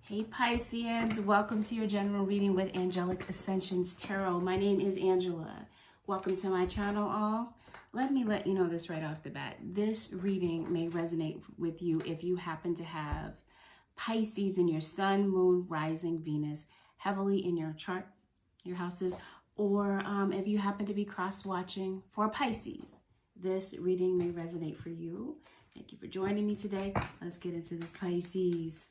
Hey Pisceans, welcome to your general reading with Angelic Ascensions Tarot. My name is Angela. Welcome to my channel, all. Let me let you know this right off the bat. This reading may resonate with you if you happen to have Pisces in your sun, moon, rising, Venus heavily in your chart, your houses, or if you happen to be cross-watching for Pisces. This reading may resonate for you. Thank you for joining me today. Let's get into this Pisces.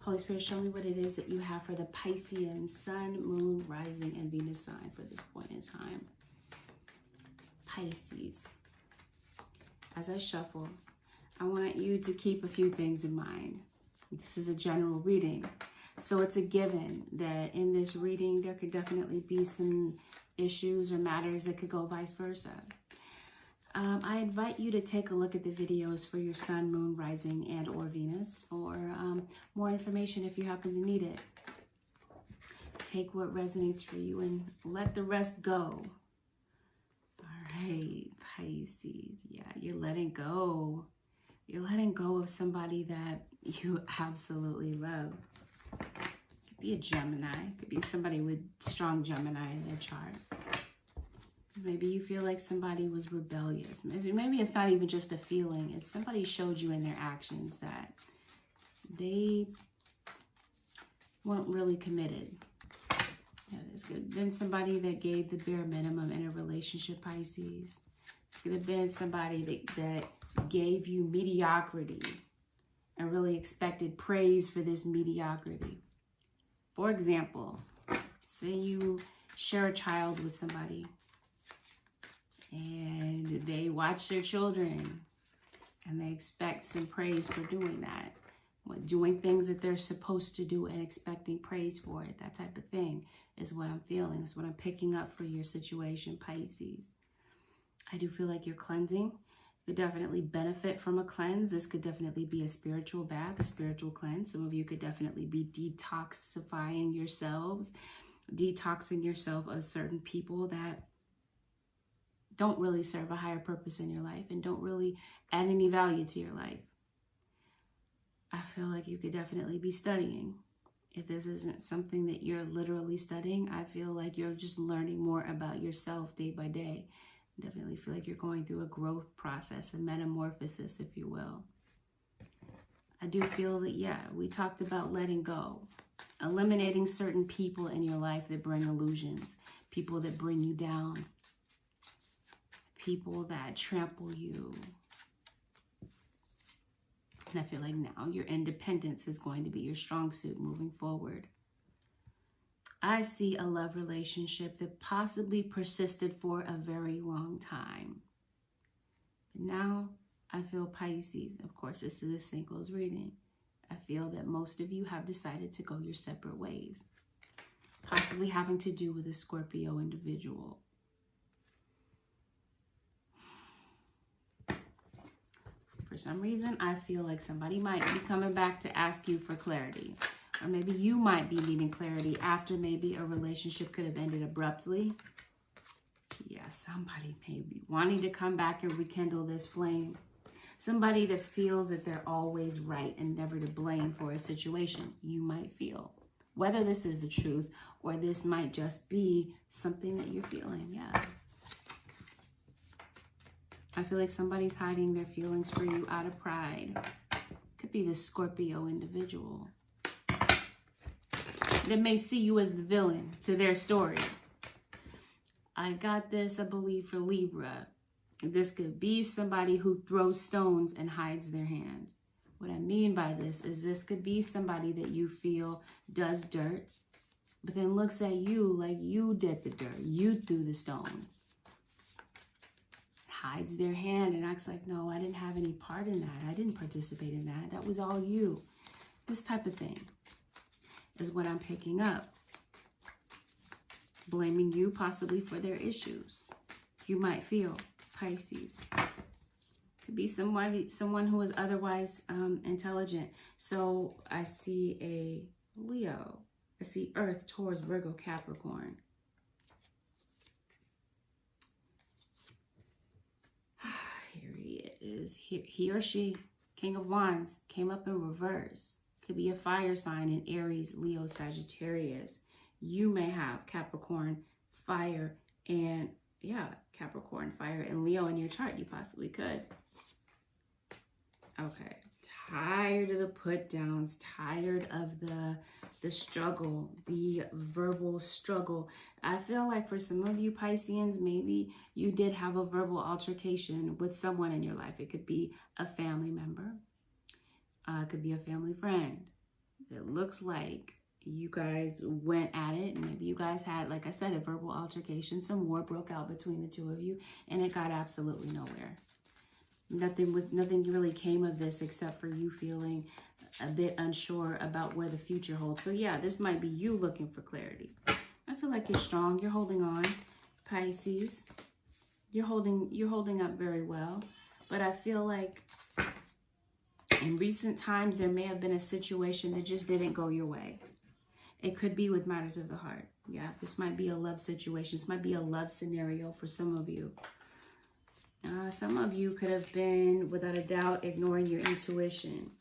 Holy Spirit, show me what it is that you have for the Piscean sun, moon, rising, and Venus sign for this point in time. Pisces. As I shuffle, I want you to keep a few things in mind. This is a general reading, so it's a given that in this reading, there could definitely be some issues or matters that could go vice versa. I invite you to take a look at the videos for your sun, moon, rising, and or Venus for more information if you happen to need it. Take what resonates for you and let the rest go. All right, Pisces. Yeah, you're letting go. You're letting go of somebody that you absolutely love. It could be a Gemini. It could be somebody with strong Gemini in their chart. Maybe you feel like somebody was rebellious. Maybe it's not even just a feeling. It's somebody showed you in their actions that they weren't really committed. Yeah, this could have been somebody that gave the bare minimum in a relationship, Pisces. This could have been somebody that gave you mediocrity and really expected praise for this mediocrity. For example, say you share a child with somebody, and they watch their children and they expect some praise for doing that. Doing things that they're supposed to do and expecting praise for it. That type of thing is what I'm feeling. It's what I'm picking up for your situation, Pisces. I do feel like you're cleansing. You could definitely benefit from a cleanse. This could definitely be a spiritual bath, a spiritual cleanse. Some of you could definitely be detoxifying yourselves, detoxing yourself of certain people that don't really serve a higher purpose in your life and don't really add any value to your life. I feel like you could definitely be studying. If this isn't something that you're literally studying, I feel like you're just learning more about yourself day by day. I definitely feel like you're going through a growth process, a metamorphosis, if you will. I do feel that, yeah, we talked about letting go, eliminating certain people in your life that bring illusions, people that bring you down, people that trample you. And I feel like now your independence is going to be your strong suit moving forward. I see a love relationship that possibly persisted for a very long time. But now I feel, Pisces, of course this is a singles reading, I feel that most of you have decided to go your separate ways. Possibly having to do with a Scorpio individual. For some reason, I feel like somebody might be coming back to ask you for clarity. Or maybe you might be needing clarity after maybe a relationship could have ended abruptly. Yeah, somebody may be wanting to come back and rekindle this flame. Somebody that feels that they're always right and never to blame for a situation, you might feel. Whether this is the truth or this might just be something that you're feeling, yeah. I feel like somebody's hiding their feelings for you out of pride. Could be this Scorpio individual that may see you as the villain to their story. I got this, I believe, for Libra. This could be somebody who throws stones and hides their hand. What I mean by this could be somebody that you feel does dirt, but then looks at you like you did the dirt. You threw the stone. Hides their hand and acts like, no, I didn't have any part in that. I didn't participate in that. That was all you. This type of thing is what I'm picking up. Blaming you possibly for their issues. You might feel, Pisces. Could be someone who is otherwise intelligent. So I see a Leo. I see Earth, Taurus, Virgo, Capricorn. Here he is. He or she, King of Wands, came up in reverse. Could be a fire sign in Aries, Leo, Sagittarius. You may have Capricorn, fire, and Capricorn, fire, and Leo in your chart. You possibly could. Okay. Tired of the put downs, tired of the struggle, the verbal struggle. I feel like for some of you Pisceans, maybe you did have a verbal altercation with someone in your life. It could be a family member. It could be a family friend. It looks like you guys went at it, and maybe you guys had, like I said, a verbal altercation. Some war broke out between the two of you, and it got absolutely nowhere. Nothing really came of this except for you feeling a bit unsure about where the future holds. So yeah, this might be you looking for clarity. I feel like you're strong. You're holding on, Pisces. You're holding up very well. But I feel like in recent times, there may have been a situation that just didn't go your way. It could be with matters of the heart. Yeah, this might be a love situation. This might be a love scenario for some of you. Some of you could have been, without a doubt, ignoring your intuition.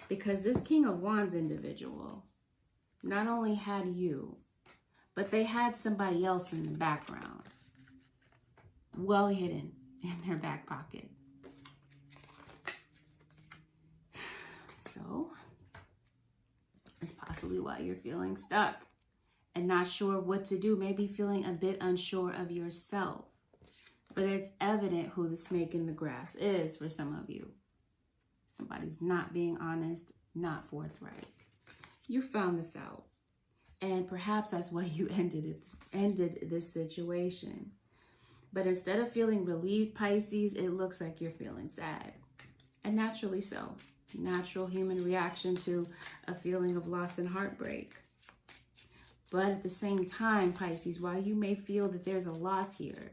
Because this King of Wands individual not only had you, but they had somebody else in the background, well hidden in their back pocket. So, it's possibly why you're feeling stuck and not sure what to do. Maybe feeling a bit unsure of yourself. But it's evident who the snake in the grass is for some of you. Somebody's not being honest, not forthright. You found this out. And perhaps that's why you ended this situation. But instead of feeling relieved, Pisces, it looks like you're feeling sad. And naturally so. Natural human reaction to a feeling of loss and heartbreak. But at the same time, Pisces, while you may feel that there's a loss here,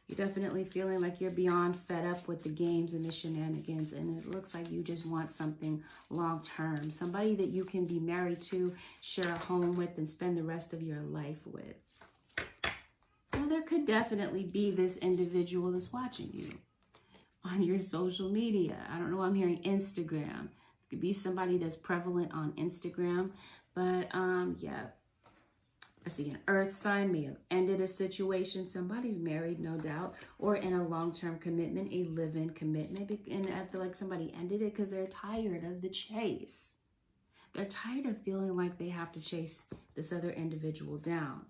you're definitely feeling like you're beyond fed up with the games and the shenanigans, and it looks like you just want something long-term. Somebody that you can be married to, share a home with, and spend the rest of your life with. Now, there could definitely be this individual that's watching you on your social media. I don't know, I'm hearing Instagram. It could be somebody that's prevalent on Instagram, but yeah. I see an earth sign may have ended a situation. Somebody's married, no doubt, or in a long-term commitment, a live-in commitment. And I feel like somebody ended it because they're tired of the chase. They're tired of feeling like they have to chase this other individual down.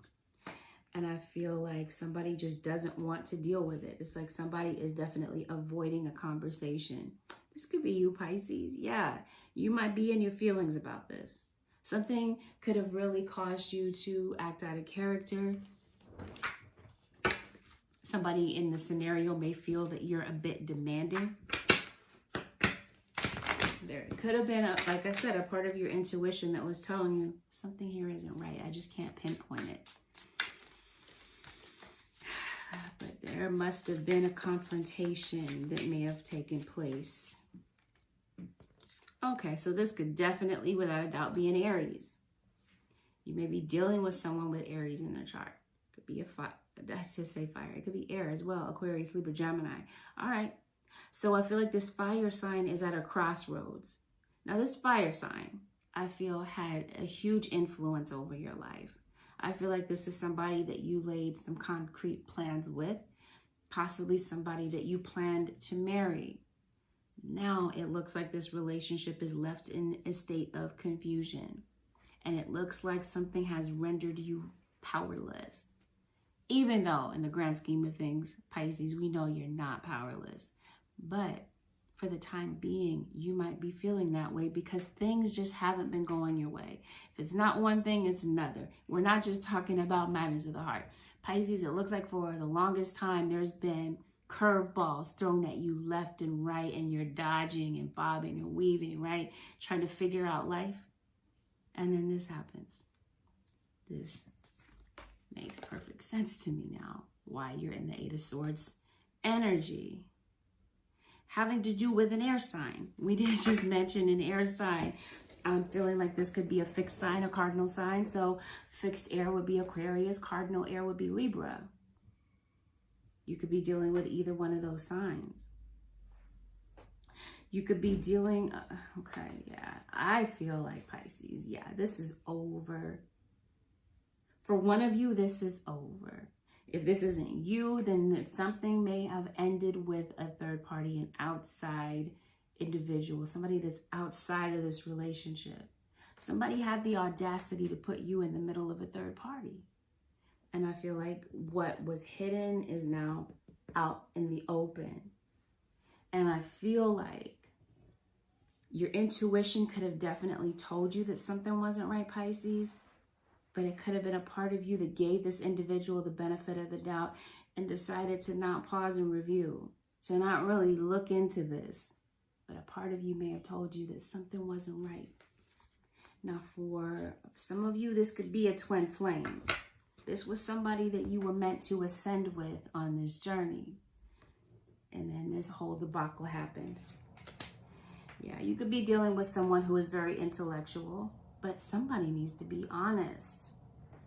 And I feel like somebody just doesn't want to deal with it. It's like somebody is definitely avoiding a conversation. This could be you, Pisces. Yeah, you might be in your feelings about this. Something could have really caused you to act out of character. Somebody in the scenario may feel that you're a bit demanding. There, it could have been, like I said, a part of your intuition that was telling you something here isn't right. I just can't pinpoint it. But there must have been a confrontation that may have taken place. Okay, so this could definitely, without a doubt, be an Aries. You may be dealing with someone with Aries in their chart. Could be a fire. Let's just say fire. It could be air as well. Aquarius, Libra, Gemini. All right. So I feel like this fire sign is at a crossroads. Now, this fire sign, I feel, had a huge influence over your life. I feel like this is somebody that you laid some concrete plans with. Possibly somebody that you planned to marry. Now it looks like this relationship is left in a state of confusion. And it looks like something has rendered you powerless. Even though in the grand scheme of things, Pisces, we know you're not powerless. But for the time being, you might be feeling that way because things just haven't been going your way. If it's not one thing, it's another. We're not just talking about matters of the heart. Pisces, it looks like for the longest time, there's been curveballs thrown at you left and right, and you're dodging and bobbing and weaving, right? Trying to figure out life. And then this happens. This makes perfect sense to me now. Why you're in the Eight of Swords energy. Having to do with an air sign. We did just mention an air sign. I'm feeling like this could be a fixed sign, a cardinal sign. So fixed air would be Aquarius, cardinal air would be Libra. You could be dealing with either one of those signs. You could be dealing, okay, yeah. I feel like Pisces, yeah, this is over. For one of you, this is over. If this isn't you, then something may have ended with a third party, an outside individual, somebody that's outside of this relationship. Somebody had the audacity to put you in the middle of a third party. And I feel like what was hidden is now out in the open. And I feel like your intuition could have definitely told you that something wasn't right, Pisces. But it could have been a part of you that gave this individual the benefit of the doubt and decided to not pause and review, to not really look into this. But a part of you may have told you that something wasn't right. Now, for some of you, this could be a twin flame. This was somebody that you were meant to ascend with on this journey. And then this whole debacle happened. Yeah, you could be dealing with someone who is very intellectual, but somebody needs to be honest.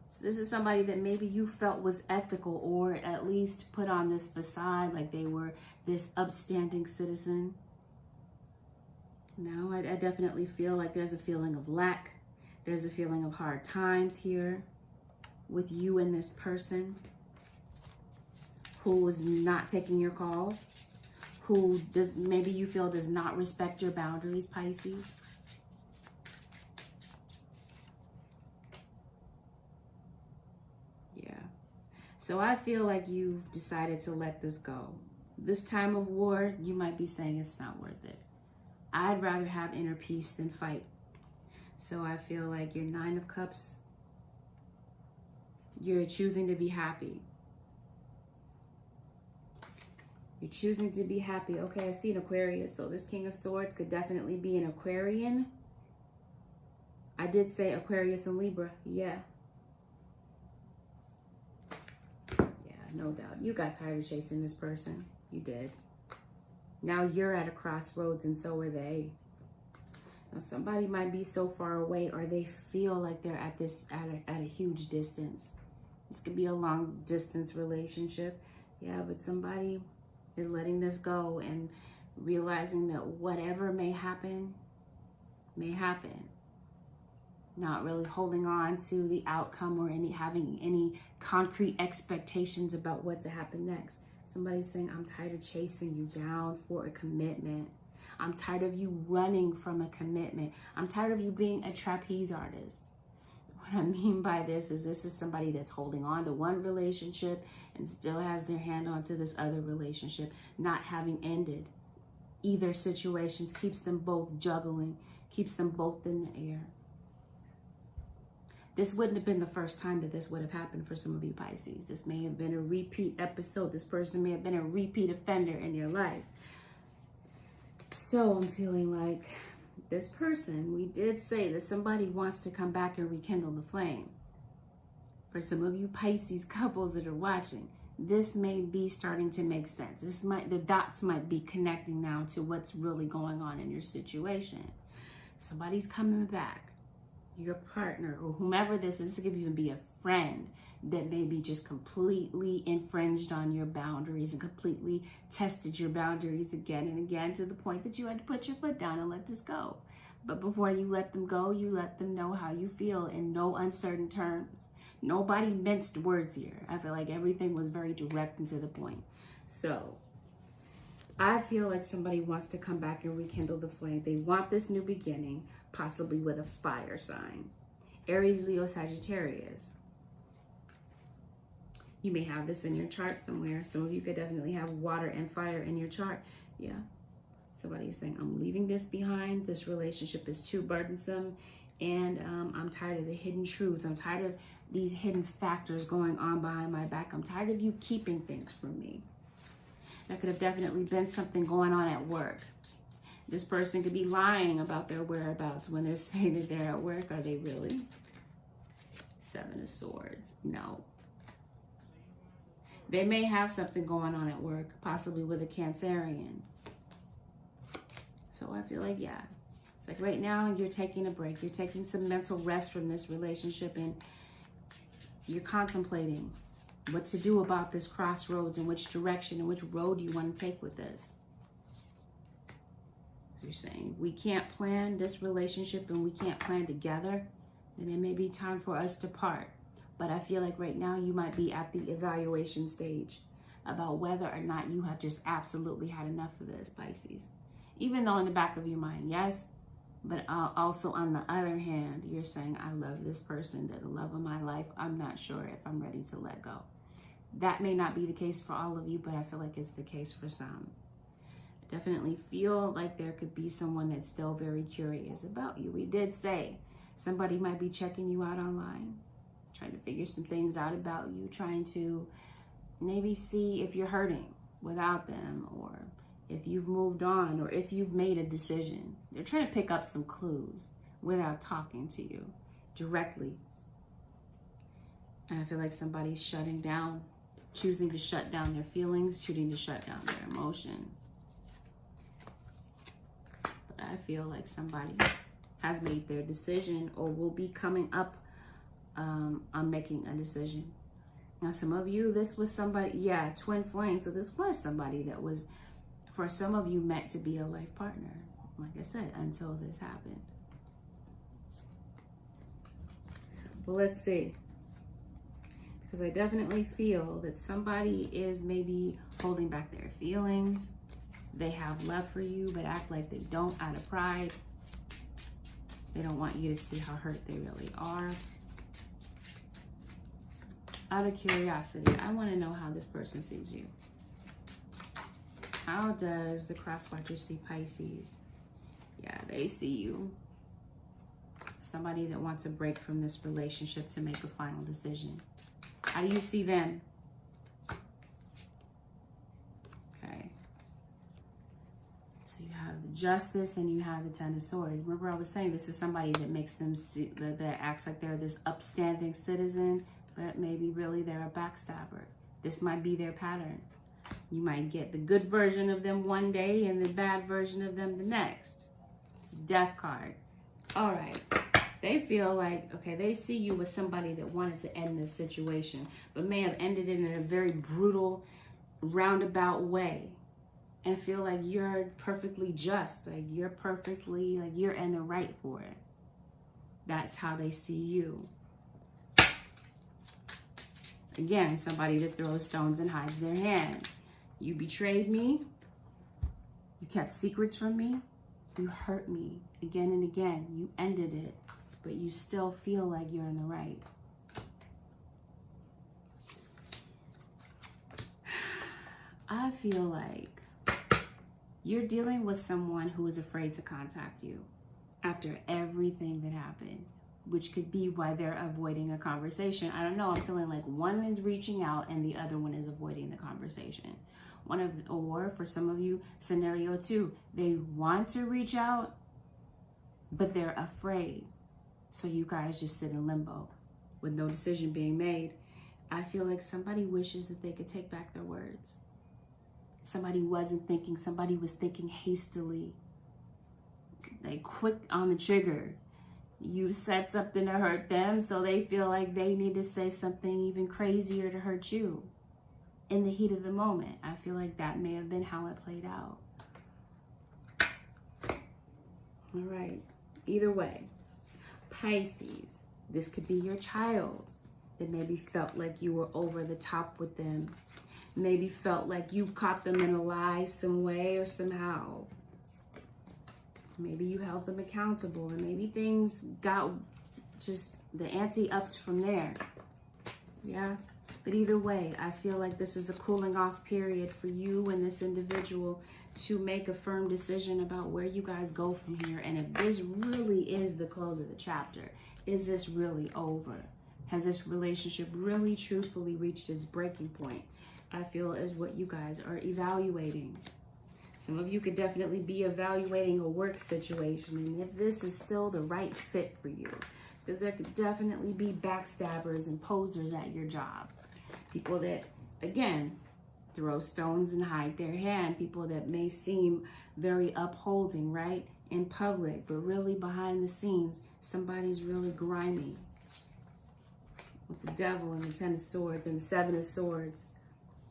So this is somebody that maybe you felt was ethical, or at least put on this facade like they were this upstanding citizen. No, I definitely feel like there's a feeling of lack. There's a feeling of hard times here with you and this person who is not taking your calls, who does, maybe you feel does not respect your boundaries, Pisces. Yeah. So I feel like you've decided to let this go. This time of war, you might be saying it's not worth it. I'd rather have inner peace than fight. So I feel like your 9 of Cups, you're choosing to be happy. You're choosing to be happy. Okay, I see an Aquarius. So this King of Swords could definitely be an Aquarian. I did say Aquarius and Libra. Yeah. Yeah, no doubt. You got tired of chasing this person. You did. Now you're at a crossroads and so are they. Now somebody might be so far away, or they feel like they're at a huge distance. This could be a long distance relationship. Yeah, but somebody is letting this go and realizing that whatever may happen, may happen. Not really holding on to the outcome or having any concrete expectations about what to happen next. Somebody's saying, I'm tired of chasing you down for a commitment. I'm tired of you running from a commitment. I'm tired of you being a trapeze artist. What I mean by this is somebody that's holding on to one relationship and still has their hand onto this other relationship, not having ended. Either situations keeps them both juggling, keeps them both in the air. This wouldn't have been the first time that this would have happened for some of you Pisces. This may have been a repeat episode. This person may have been a repeat offender in your life. So I'm feeling like this person, we did say that somebody wants to come back and rekindle the flame. For some of you Pisces couples that are watching, this may be starting to make sense. The dots might be connecting now to what's really going on in your situation. Somebody's coming back. Your partner or whomever this could even be a friend that maybe just completely infringed on your boundaries and completely tested your boundaries again and again to the point that you had to put your foot down and let this go. But before you let them go, you let them know how you feel in no uncertain terms. Nobody minced words here. I feel like everything was very direct and to the point. So I feel like somebody wants to come back and rekindle the flame. They want this new beginning, possibly with a fire sign. Aries, Leo, Sagittarius. You may have this in your chart somewhere. Some of you could definitely have water and fire in your chart. Yeah. Somebody's saying, I'm leaving this behind. This relationship is too burdensome. And I'm tired of the hidden truths. I'm tired of these hidden factors going on behind my back. I'm tired of you keeping things from me. That could have definitely been something going on at work. This person could be lying about their whereabouts when they're saying that they're at work. Are they really? 7 of Swords. No. They may have something going on at work, possibly with a Cancerian. So I feel like, yeah. It's like right now you're taking a break. You're taking some mental rest from this relationship and you're contemplating what to do about this crossroads and which direction and which road you want to take with this. So you're saying, we can't plan this relationship and we can't plan together, then it may be time for us to part. But I feel like right now you might be at the evaluation stage about whether or not you have just absolutely had enough of this, Pisces. Even though in the back of your mind, yes, but also on the other hand, you're saying, I love this person, they're the love of my life. I'm not sure if I'm ready to let go. That may not be the case for all of you, but I feel like it's the case for some. I definitely feel like there could be someone that's still very curious about you. We did say somebody might be checking you out online, trying to figure some things out about you, trying to maybe see if you're hurting without them, or if you've moved on, or if you've made a decision. They're trying to pick up some clues without talking to you directly. And I feel like somebody's shutting down, choosing to shut down their feelings, choosing to shut down their emotions. But I feel like somebody has made their decision or will be coming up on making a decision. Now, some of you, this was somebody, yeah, twin flame. So this was somebody that was, for some of you, meant to be a life partner. Like I said, until this happened. Well, let's see. Because I definitely feel that somebody is maybe holding back their feelings. They have love for you, but act like they don't out of pride. They don't want you to see how hurt they really are. Out of curiosity, I want to know how this person sees you. How does the cross watcher see Pisces? Yeah, they see you. Somebody that wants a break from this relationship to make a final decision. How do you see them? Okay. So you have the Justice and you have the Ten of Swords. Remember I was saying this is somebody that makes them see, that acts like they're this upstanding citizen, but maybe really they're a backstabber. This might be their pattern. You might get the good version of them one day and the bad version of them the next. It's a Death card. All right. They feel like, okay, they see you as somebody that wanted to end this situation, but may have ended it in a very brutal, roundabout way, and feel like you're perfectly just, like you're perfectly, like you're in the right for it. That's how they see you. Again, somebody that throws stones and hides their hand. You betrayed me. You kept secrets from me. You hurt me again and again. You ended it, but you still feel like you're in the right. I feel like you're dealing with someone who is afraid to contact you after everything that happened, which could be why they're avoiding a conversation. I don't know. I'm feeling like one is reaching out and the other one is avoiding the conversation. Or for some of you, scenario 2, they want to reach out, but they're afraid. So you guys just sit in limbo with no decision being made. I feel like somebody wishes that they could take back their words. Somebody wasn't thinking, somebody was thinking hastily. They quick on the trigger. You said something to hurt them, so they feel like they need to say something even crazier to hurt you. In the heat of the moment, I feel like that may have been how it played out. All right, either way, Pisces, this could be your child that maybe felt like you were over the top with them. Maybe felt like you caught them in a lie some way or somehow. Maybe you held them accountable and maybe things got just the ante upped from there. Yeah. But either way, I feel like this is a cooling off period for you and this individual to make a firm decision about where you guys go from here. And if this really is the close of the chapter, is this really over? Has this relationship really truthfully reached its breaking point? I feel is what you guys are evaluating. Some of you could definitely be evaluating a work situation and if this is still the right fit for you. Because there could definitely be backstabbers and posers at your job. People that, again, throw stones and hide their hand. People that may seem very upholding, right, in public, but really behind the scenes, somebody's really grimy. With the Devil and the Ten of Swords and the Seven of Swords.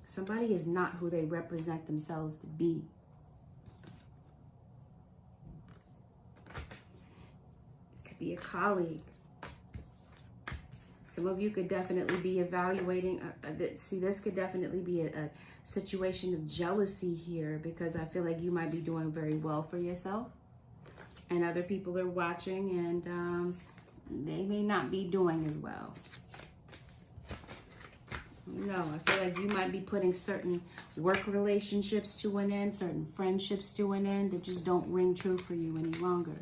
Somebody is not who they represent themselves to be. be a colleague. Some of you could definitely be evaluating. See, this could definitely be a situation of jealousy here, because I feel like you might be doing very well for yourself. And other people are watching, and they may not be doing as well. No, I feel like you might be putting certain work relationships to an end, certain friendships to an end that just don't ring true for you any longer.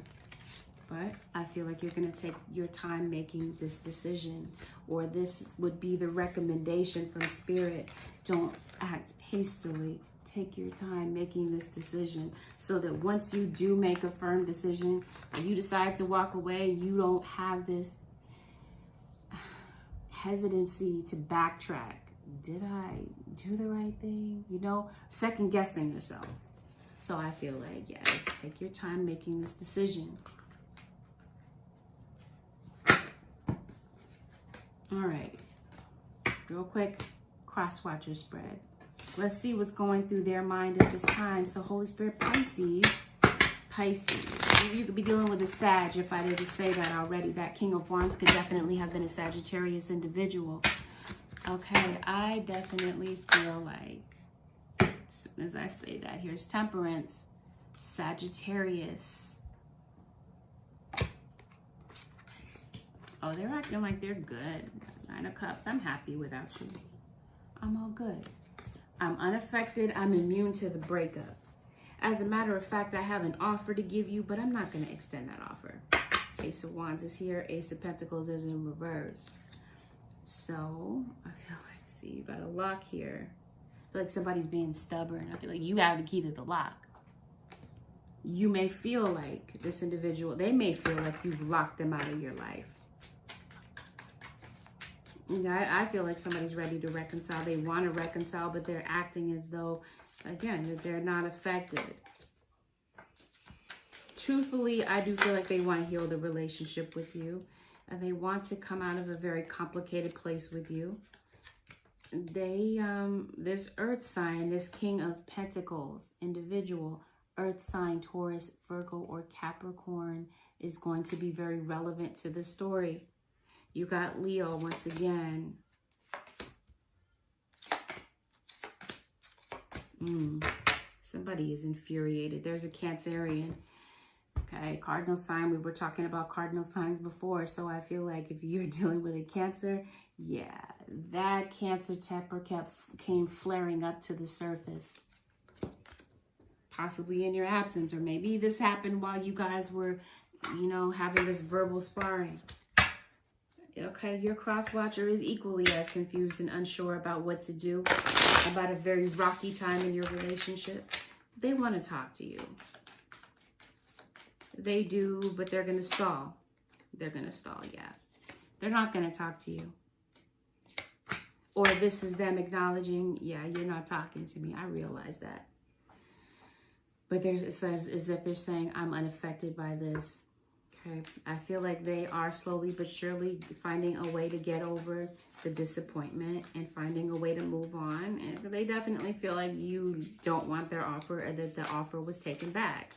But I feel like you're going to take your time making this decision, or this would be the recommendation from Spirit. Don't act hastily. Take your time making this decision, so that once you do make a firm decision and you decide to walk away, you don't have this hesitancy to backtrack. Did I do the right thing? You know, second guessing yourself. So I feel like, yes, take your time making this decision. All right, real quick, cross-watcher spread. Let's see what's going through their mind at this time. So Holy Spirit, Pisces. You could be dealing with a Sag, if I didn't say that already. That King of Wands could definitely have been a Sagittarius individual. Okay, I definitely feel like, as soon as I say that, here's Temperance, Sagittarius. Oh, they're acting like they're good. 9 of Cups, I'm happy without you. I'm all good. I'm unaffected. I'm immune to the breakup. As a matter of fact, I have an offer to give you, but I'm not going to extend that offer. Ace of Wands is here. Ace of Pentacles is in reverse. So, I feel like, see, you got a lock here. I feel like somebody's being stubborn. I feel like you have the key to the lock. You may feel like this individual, they may feel like you've locked them out of your life. I feel like somebody's ready to reconcile. They want to reconcile, but they're acting as though, again, that they're not affected. Truthfully, I do feel like they want to heal the relationship with you. And they want to come out of a very complicated place with you. They, this earth sign, this King of Pentacles individual, earth sign, Taurus, Virgo, or Capricorn, is going to be very relevant to the story. You got Leo once again. Somebody is infuriated. There's a Cancerian. Okay, cardinal sign. We were talking about cardinal signs before. So I feel like if you're dealing with a Cancer, yeah, that Cancer temper came flaring up to the surface. Possibly in your absence. Or maybe this happened while you guys were, you know, having this verbal sparring. Okay, your cross-watcher is equally as confused and unsure about what to do, about a very rocky time in your relationship. They want to talk to you. They do, but they're going to stall. They're going to stall, yeah. They're not going to talk to you. Or this is them acknowledging, yeah, you're not talking to me. I realize that. But it says as if they're saying, I'm unaffected by this. Okay, I feel like they are slowly but surely finding a way to get over the disappointment and finding a way to move on. And they definitely feel like you don't want their offer, or that the offer was taken back.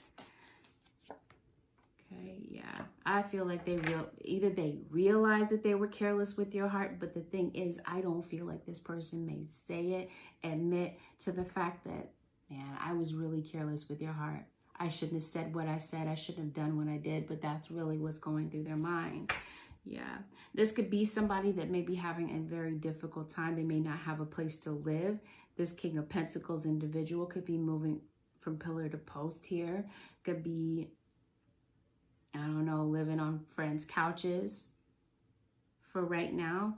Okay, yeah. I feel like either they realize that they were careless with your heart, but the thing is, I don't feel like this person may say it, admit to the fact that, man, I was really careless with your heart. I shouldn't have said what I said. I shouldn't have done what I did, but that's really what's going through their mind. Yeah. This could be somebody that may be having a very difficult time. They may not have a place to live. This King of Pentacles individual could be moving from pillar to post here. Could be, I don't know, living on friends' couches for right now.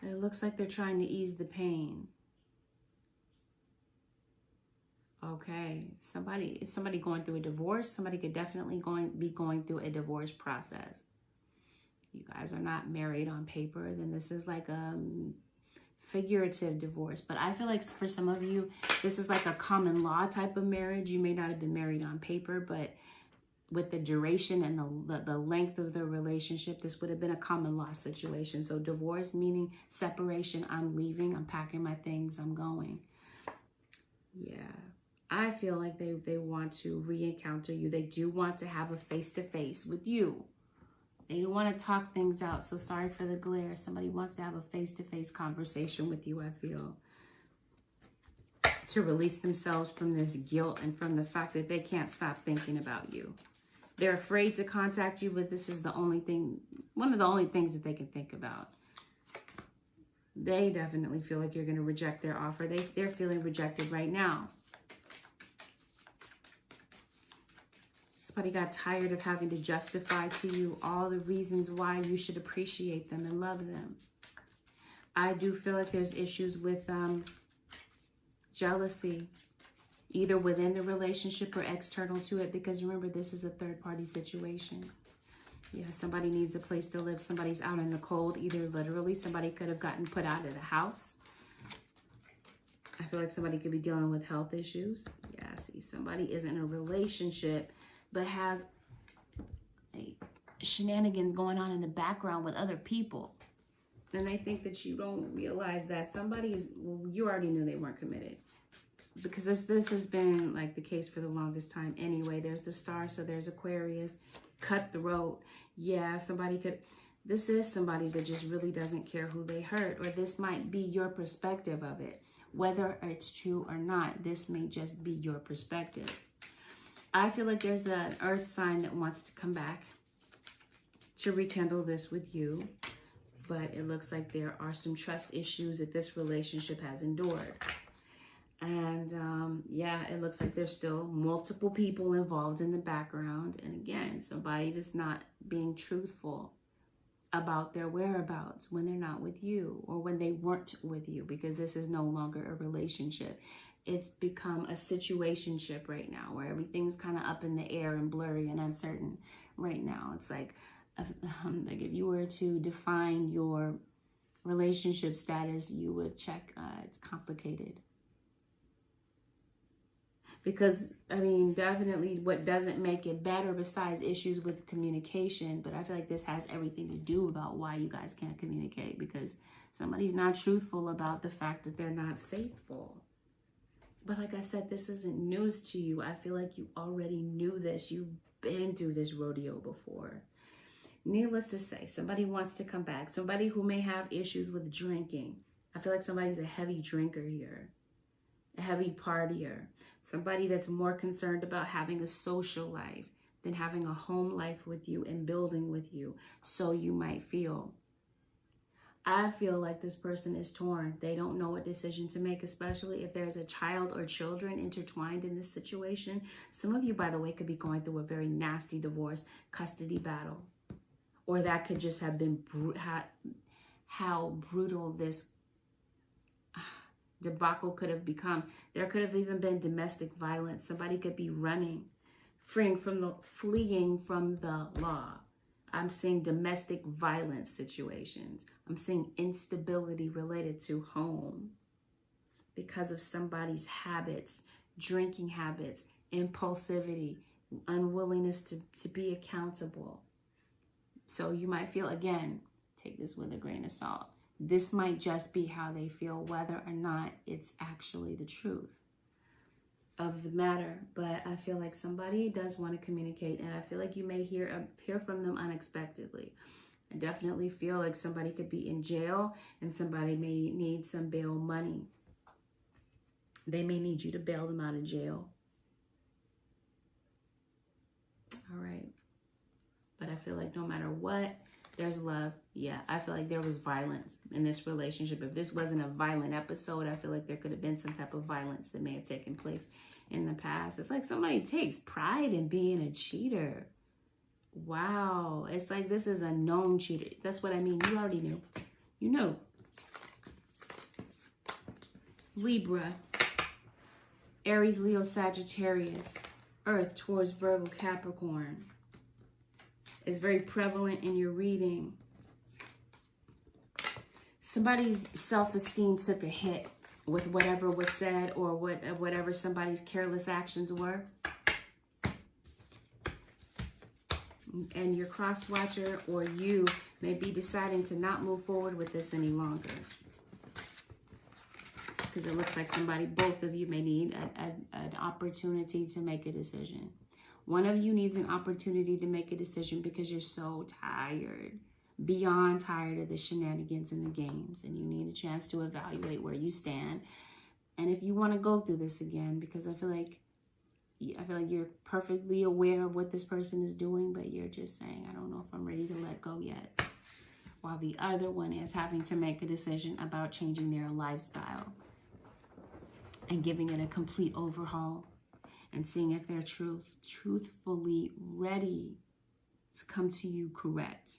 It looks like they're trying to ease the pain. Okay, is somebody going through a divorce? Somebody could definitely be going through a divorce process. You guys are not married on paper, then this is like a figurative divorce. But I feel like for some of you, this is like a common law type of marriage. You may not have been married on paper, but with the duration and the length of the relationship, this would have been a common law situation. So divorce meaning separation. I'm leaving. I'm packing my things. I'm going. Yeah. I feel like they want to re-encounter you. They do want to have a face-to-face with you. They want to talk things out. So sorry for the glare. Somebody wants to have a face-to-face conversation with you, I feel. To release themselves from this guilt and from the fact that they can't stop thinking about you. They're afraid to contact you, but this is the only thing, one of the only things that they can think about. They definitely feel like you're going to reject their offer. They're feeling rejected right now. Somebody got tired of having to justify to you all the reasons why you should appreciate them and love them. I do feel like there's issues with jealousy, either within the relationship or external to it, because remember, this is a third-party situation. Yeah, somebody needs a place to live. Somebody's out in the cold, either literally, somebody could have gotten put out of the house. I feel like somebody could be dealing with health issues. Yeah, see, somebody is in a relationship but has shenanigans going on in the background with other people. And they think that you don't realize that somebody is, well, you already knew they weren't committed. Because this has been like the case for the longest time anyway. There's the star, so there's Aquarius, cutthroat. Yeah, somebody could, this is somebody that just really doesn't care who they hurt. Or this might be your perspective of it. Whether it's true or not, this may just be your perspective. I feel like there's an earth sign that wants to come back to rekindle this with you. But it looks like there are some trust issues that this relationship has endured. And yeah, it looks like there's still multiple people involved in the background. And again, somebody that's not being truthful about their whereabouts when they're not with you or when they weren't with you, because this is no longer a relationship. It's become a situationship right now where everything's kind of up in the air and blurry and uncertain right now. It's like if you were to define your relationship status, you would check it's complicated. Because, I mean, definitely what doesn't make it better besides issues with communication, but I feel like this has everything to do about why you guys can't communicate, because somebody's not truthful about the fact that they're not faithful. But like I said, this isn't news to you. I feel like you already knew this. You've been through this rodeo before. Needless to say, somebody wants to come back. Somebody who may have issues with drinking. I feel like somebody's a heavy drinker here. A heavy partier. Somebody that's more concerned about having a social life than having a home life with you and building with you. So you might feel. I feel like this person is torn. They don't know what decision to make, especially if there's a child or children intertwined in this situation. Some of you, by the way, could be going through a very nasty divorce, custody battle. Or that could just have been how brutal this debacle could have become. There could have even been domestic violence. Somebody could be running, fleeing from the law. I'm seeing domestic violence situations. I'm seeing instability related to home because of somebody's habits, drinking habits, impulsivity, unwillingness to be accountable. So you might feel, again, take this with a grain of salt. This might just be how they feel, whether or not it's actually the truth of the matter. But I feel like somebody does want to communicate, and I feel like you may hear from them unexpectedly. I definitely feel like somebody could be in jail and somebody may need some bail money. They may need you to bail them out of jail. All right. But I feel like no matter what, there's love. Yeah, I feel like there was violence in this relationship. If this wasn't a violent episode, I feel like there could have been some type of violence that may have taken place in the past. It's like somebody takes pride in being a cheater. Wow. It's like this is a known cheater. That's what I mean. You already knew. You know. Libra, Aries, Leo, Sagittarius, Earth, Taurus, Virgo, Capricorn is very prevalent in your reading. Somebody's self-esteem took a hit with whatever was said or whatever somebody's careless actions were. And your cross-watcher or you may be deciding to not move forward with this any longer. because it looks like somebody, both of you may need an opportunity to make a decision. One of you needs an opportunity to make a decision because you're so tired, beyond tired of the shenanigans and the games, and you need a chance to evaluate where you stand. And if you want to go through this again, because I feel like you're perfectly aware of what this person is doing, but you're just saying, I don't know if I'm ready to let go yet. While the other one is having to make a decision about changing their lifestyle and giving it a complete overhaul and seeing if they're truthfully ready to come to you correct.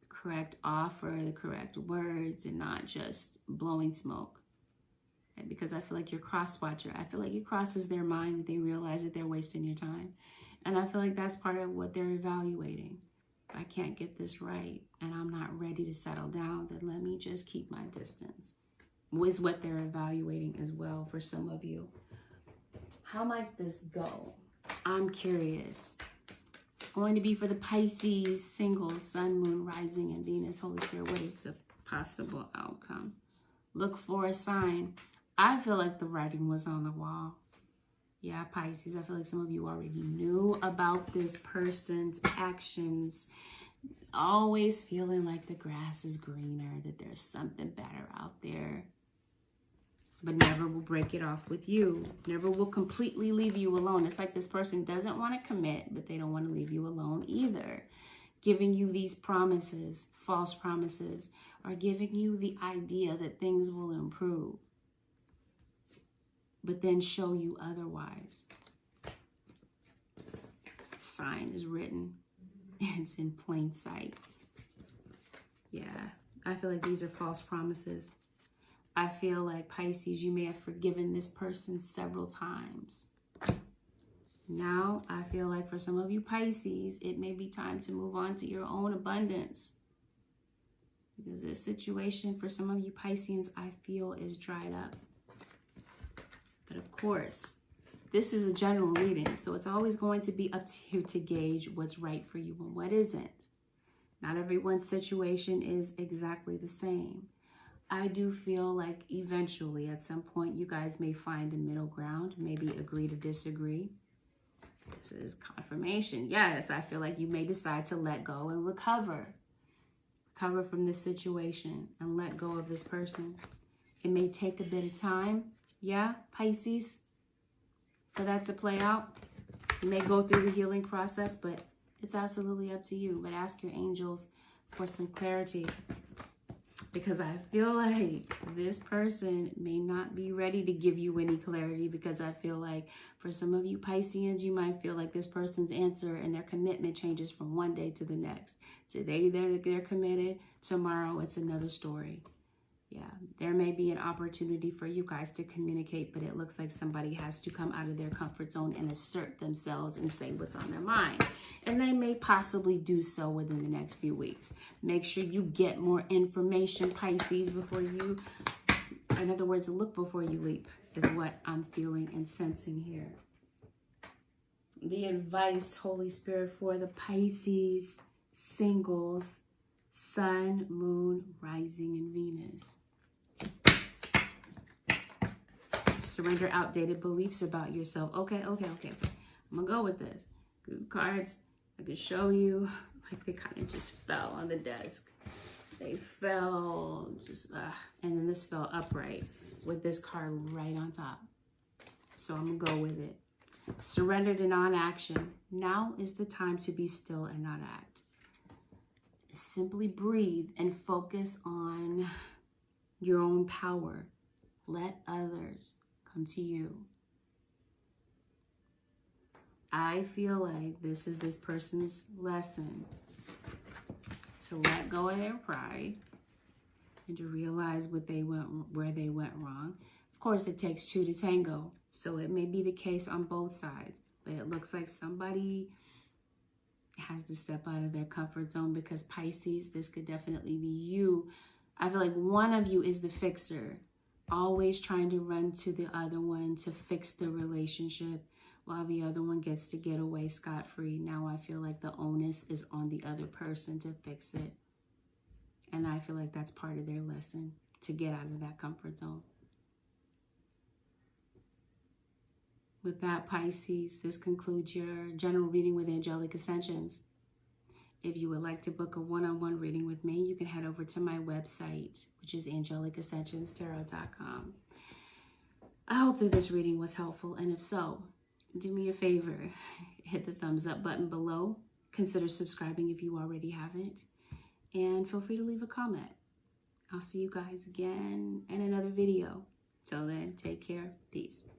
The correct offer, the correct words, and not just blowing smoke. And because I feel like you're cross-watcher. I feel like it crosses their mind that they realize that they're wasting your time. And I feel like that's part of what they're evaluating. If I can't get this right and I'm not ready to settle down, then let me just keep my distance. Is what they're evaluating as well for some of you. How might this go? I'm curious. It's going to be for the Pisces, singles, Sun, Moon, Rising, and Venus. Holy Spirit, what is the possible outcome? Look for a sign. I feel like the writing was on the wall. Yeah, Pisces, I feel like some of you already knew about this person's actions. Always feeling like the grass is greener, that there's something better out there. But never will break it off with you. Never will completely leave you alone. It's like this person doesn't want to commit, but they don't want to leave you alone either. Giving you these promises, false promises, or giving you the idea that things will improve, but then show you otherwise. Sign is written. It's in plain sight. Yeah, I feel like these are false promises. I feel like, Pisces, you may have forgiven this person several times. Now, I feel like for some of you Pisces, it may be time to move on to your own abundance. Because this situation for some of you Pisceans, I feel, is dried up. But of course, this is a general reading, so it's always going to be up to you to gauge what's right for you and what isn't. Not everyone's situation is exactly the same. I do feel like eventually, at some point, you guys may find a middle ground, maybe agree to disagree. This is confirmation. Yes, I feel like you may decide to let go and recover. Recover from this situation and let go of this person. It may take a bit of time. Yeah, Pisces, for that to play out. You may go through the healing process, but it's absolutely up to you. But ask your angels for some clarity, because I feel like this person may not be ready to give you any clarity, because I feel like for some of you Pisceans, you might feel like this person's answer and their commitment changes from one day to the next. Today they're committed, tomorrow it's another story. Yeah, there may be an opportunity for you guys to communicate, but it looks like somebody has to come out of their comfort zone and assert themselves and say what's on their mind. And they may possibly do so within the next few weeks. Make sure you get more information, Pisces, before you, in other words, look before you leap, is what I'm feeling and sensing here. The advice, Holy Spirit, for the Pisces, singles, Sun, Moon, Rising, and Venus. Surrender outdated beliefs about yourself. Okay. I'm gonna go with this, because cards I could show you, like, they kind of just fell on the desk. They fell just, and then this fell upright with this card right on top. So I'm gonna go with it. Surrender to non-action. Now is the time to be still and not act. Simply breathe and focus on your own power. Let others come to you. I feel like this is this person's lesson, to let go of their pride and to realize where they went wrong. Of course, it takes two to tango, so it may be the case on both sides, but it looks like somebody has to step out of their comfort zone, because Pisces, this could definitely be you. I feel like one of you is the fixer, always trying to run to the other one to fix the relationship, while the other one gets to get away scot-free. Now I feel like the onus is on the other person to fix it. And I feel like that's part of their lesson. to get out of that comfort zone. With that, Pisces, this concludes your general reading with Angelic Ascensions. If you would like to book a one-on-one reading with me, you can head over to my website, which is AngelicAscensionsTarot.com. I hope that this reading was helpful, and if so, do me a favor, hit the thumbs up button below. Consider subscribing if you already haven't, and feel free to leave a comment. I'll see you guys again in another video. Till then, take care. Peace.